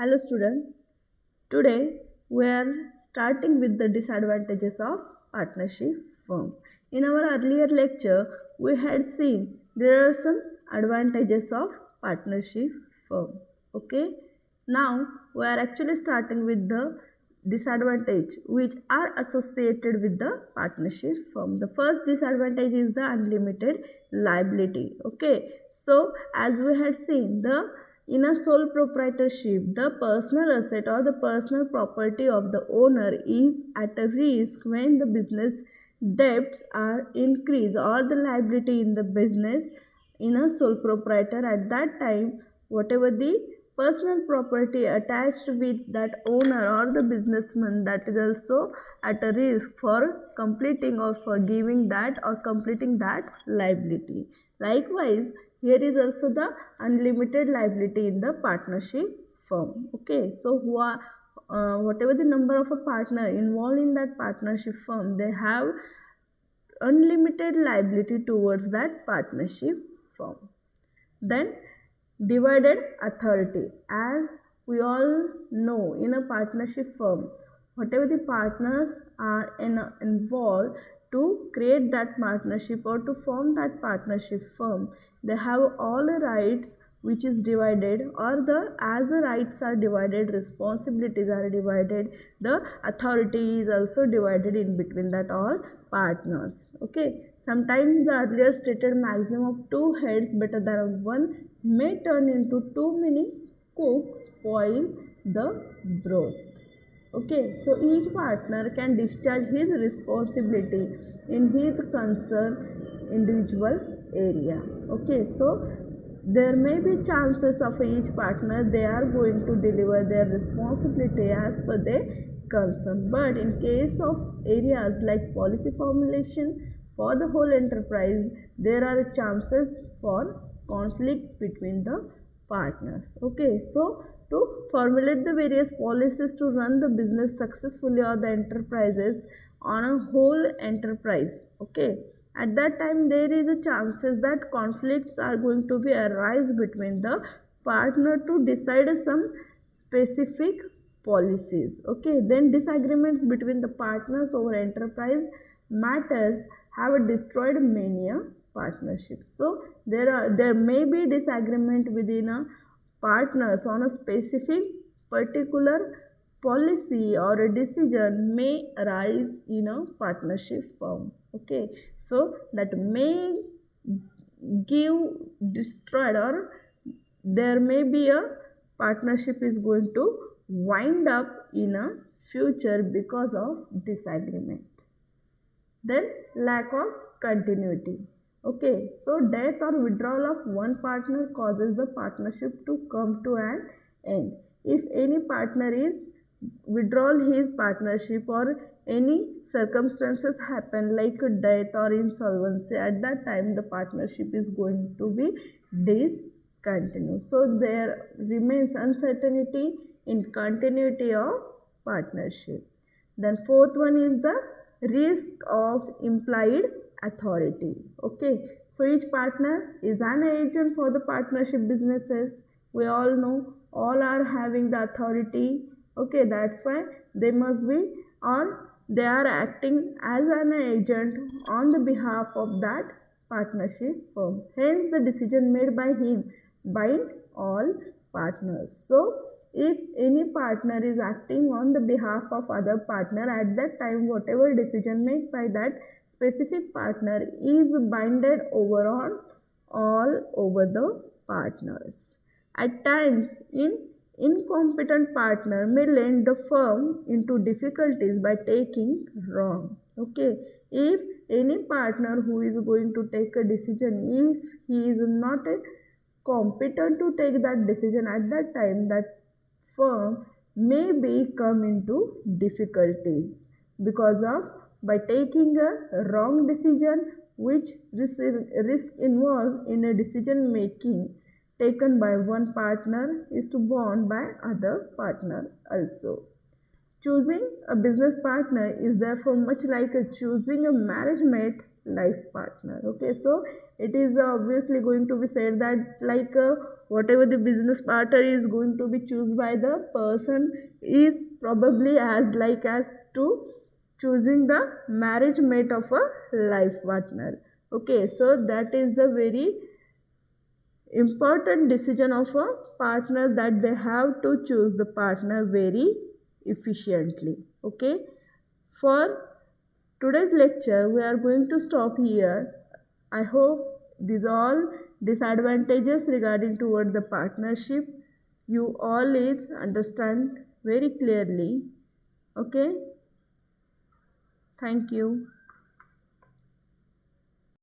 Hello student. Today we are starting with the disadvantages of partnership firm. In our earlier lecture we had seen there are some advantages of partnership firm. Okay. Now we are actually starting with the disadvantage which are associated with the partnership firm. The first disadvantage is the unlimited liability. Okay. So as we had seen, in a sole proprietorship, the personal asset or the personal property of the owner is at a risk when the business debts are increased or the liability in the business. In a sole proprietor, at that time, whatever the personal property attached with that owner or the businessman, that is also at a risk for completing or for giving that or completing that liability. Likewise, here is also the unlimited liability in the partnership firm. Okay, so whatever the number of a partner involved in that partnership firm, they have unlimited liability towards that partnership firm. Then divided authority. As we all know, in a partnership firm, whatever the partners are involved to create that partnership or to form that partnership firm, they have all the rights which is divided, or the as the rights are divided, responsibilities are divided, the authority is also divided in between that all partners. Okay, sometimes the earlier stated maximum of 2 heads better than one may turn into too many cooks, spoil the broth. Okay, so each partner can discharge his responsibility in his concern individual area. Okay, so there may be chances of each partner they are going to deliver their responsibility as per their concern, but in case of areas like policy formulation for the whole enterprise, there are chances for conflict between the partners. Okay, so to formulate the various policies to run the business successfully or the enterprises on a whole enterprise. Okay, at that time there is a chances that conflicts are going to be arise between the partner to decide some specific policies. Okay, then disagreements between the partners over enterprise matters have destroyed many a partnership. So there may be disagreement within a partners on a specific particular policy or a decision may arise in a partnership firm. Okay, so that may give destroyed, or there may be a partnership is going to wind up in a future because of disagreement. Then lack of continuity. Okay, so death or withdrawal of one partner causes the partnership to come to an end. If any partner is withdraw his partnership or any circumstances happen like death or insolvency, at that time the partnership is going to be discontinued. So there remains uncertainty in continuity of partnership. Then fourth one is the risk of implied authority. Okay, so each partner is an agent for the partnership businesses. We all know all are having the authority. Okay, that's why they must be, or they are acting as an agent on the behalf of that partnership firm. Hence the decision made by him bind all partners. So if any partner is acting on the behalf of other partner, at that time whatever decision made by that specific partner is binded over on all over the partners. At times incompetent partner may land the firm into difficulties by taking wrong. Okay, if any partner who is going to take a decision, if he is not competent to take that decision, at that time that firm may be come into difficulties because of by taking a wrong decision, which risk involved in a decision making taken by one partner is to borne by other partner also. Choosing a business partner is therefore much like choosing a marriage mate life partner. Okay, so it is obviously going to be said that like whatever the business partner is going to be chosen by the person is probably as like as to choosing the marriage mate of a life partner. Okay, so that is the very important decision of a partner, that they have to choose the partner very efficiently. Okay, for today's lecture we are going to stop here. I hope these all disadvantages regarding toward the partnership you all is understand very clearly. Okay, thank you.